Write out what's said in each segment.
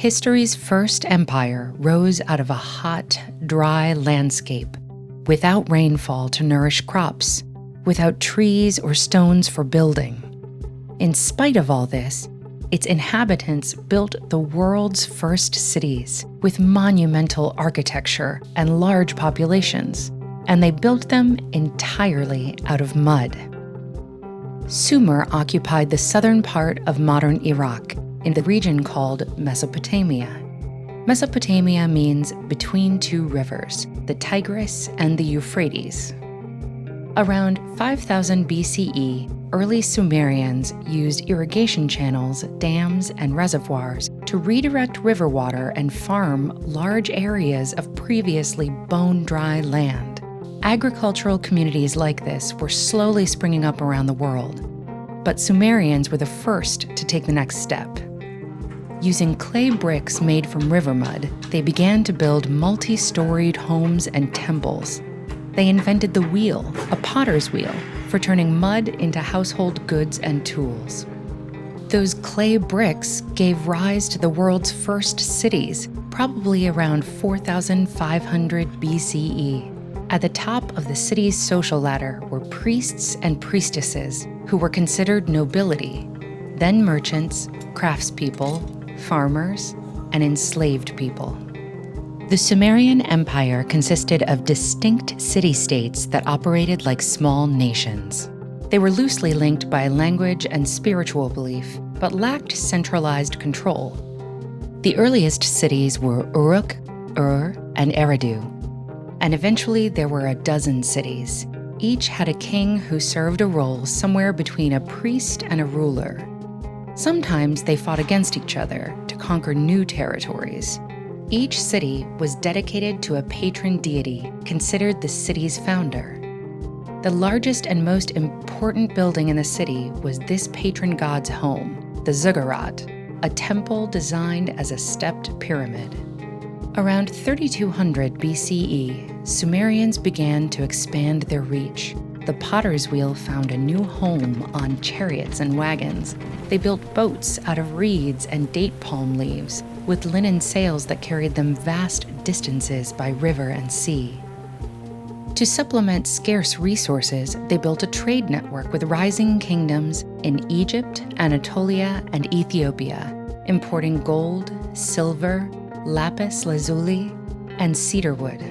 History's first empire rose out of a hot, dry landscape, without rainfall to nourish crops, without trees or stones for building. In spite of all this, its inhabitants built the world's first cities with monumental architecture and large populations, and they built them entirely out of mud. Sumer occupied the southern part of modern Iraq in the region called Mesopotamia. Mesopotamia means between two rivers, the Tigris and the Euphrates. Around 5000 BCE, early Sumerians used irrigation channels, dams, and reservoirs to redirect river water and farm large areas of previously bone-dry land. Agricultural communities like this were slowly springing up around the world, but Sumerians were the first to take the next step. Using clay bricks made from river mud, they began to build multi-storied homes and temples. They invented the wheel, a potter's wheel, for turning mud into household goods and tools. Those clay bricks gave rise to the world's first cities, probably around 4500 BCE. At the top of the city's social ladder were priests and priestesses who were considered nobility, then merchants, craftspeople, farmers, and enslaved people. The Sumerian Empire consisted of distinct city-states that operated like small nations. They were loosely linked by language and spiritual belief, but lacked centralized control. The earliest cities were Uruk, Ur, and Eridu, and eventually there were a dozen cities. Each had a king who served a role somewhere between a priest and a ruler. Sometimes they fought against each other to conquer new territories. Each city was dedicated to a patron deity considered the city's founder. The largest and most important building in the city was this patron god's home, the ziggurat, a temple designed as a stepped pyramid. Around 3200 BCE, Sumerians began to expand their reach. The potter's wheel found a new home on chariots and wagons. They built boats out of reeds and date palm leaves, with linen sails that carried them vast distances by river and sea. To supplement scarce resources, they built a trade network with rising kingdoms in Egypt, Anatolia, and Ethiopia, importing gold, silver, lapis lazuli, and cedarwood.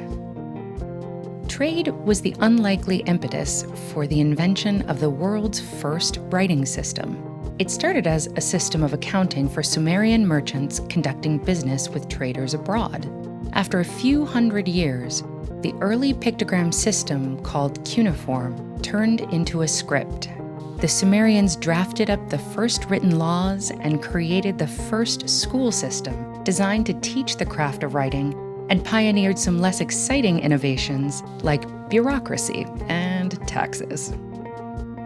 Trade was the unlikely impetus for the invention of the world's first writing system. It started as a system of accounting for Sumerian merchants conducting business with traders abroad. After a few hundred years, the early pictogram system called cuneiform turned into a script. The Sumerians drafted up the first written laws and created the first school system designed to teach the craft of writing, and pioneered some less exciting innovations like bureaucracy and taxes.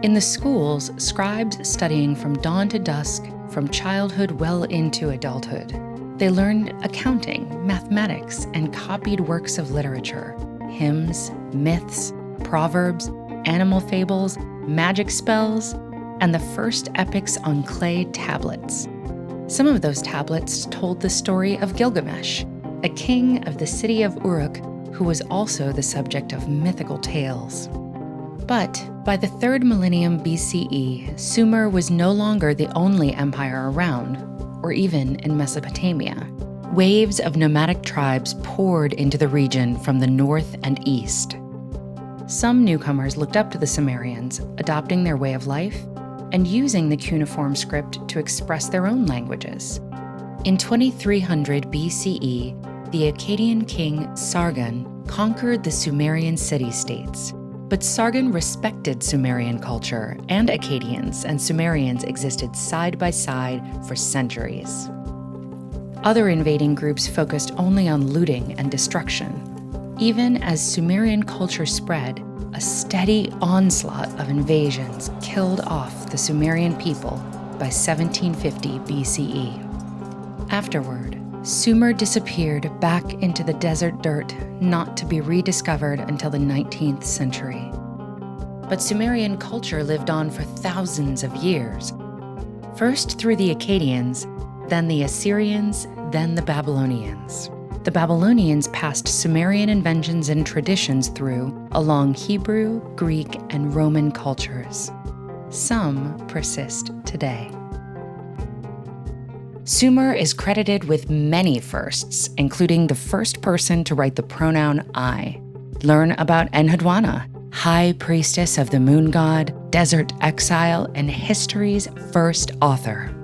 In the schools, scribes studying from dawn to dusk, from childhood well into adulthood. They learned accounting, mathematics, and copied works of literature, hymns, myths, proverbs, animal fables, magic spells, and the first epics on clay tablets. Some of those tablets told the story of Gilgamesh, a king of the city of Uruk who was also the subject of mythical tales. But by the 3rd millennium BCE, Sumer was no longer the only empire around, or even in Mesopotamia. Waves of nomadic tribes poured into the region from the north and east. Some newcomers looked up to the Sumerians, adopting their way of life and using the cuneiform script to express their own languages. In 2300 BCE, the Akkadian king Sargon conquered the Sumerian city-states. But Sargon respected Sumerian culture, and Akkadians and Sumerians existed side by side for centuries. Other invading groups focused only on looting and destruction. Even as Sumerian culture spread, a steady onslaught of invasions killed off the Sumerian people by 1750 BCE. Afterward, Sumer disappeared back into the desert dirt, not to be rediscovered until the 19th century. But Sumerian culture lived on for thousands of years. First through the Akkadians, then the Assyrians, then the Babylonians. The Babylonians passed Sumerian inventions and traditions through along Hebrew, Greek, and Roman cultures. Some persist today. Sumer is credited with many firsts, including the first person to write the pronoun I. Learn about Enheduanna, high priestess of the moon god, desert exile, and history's first author.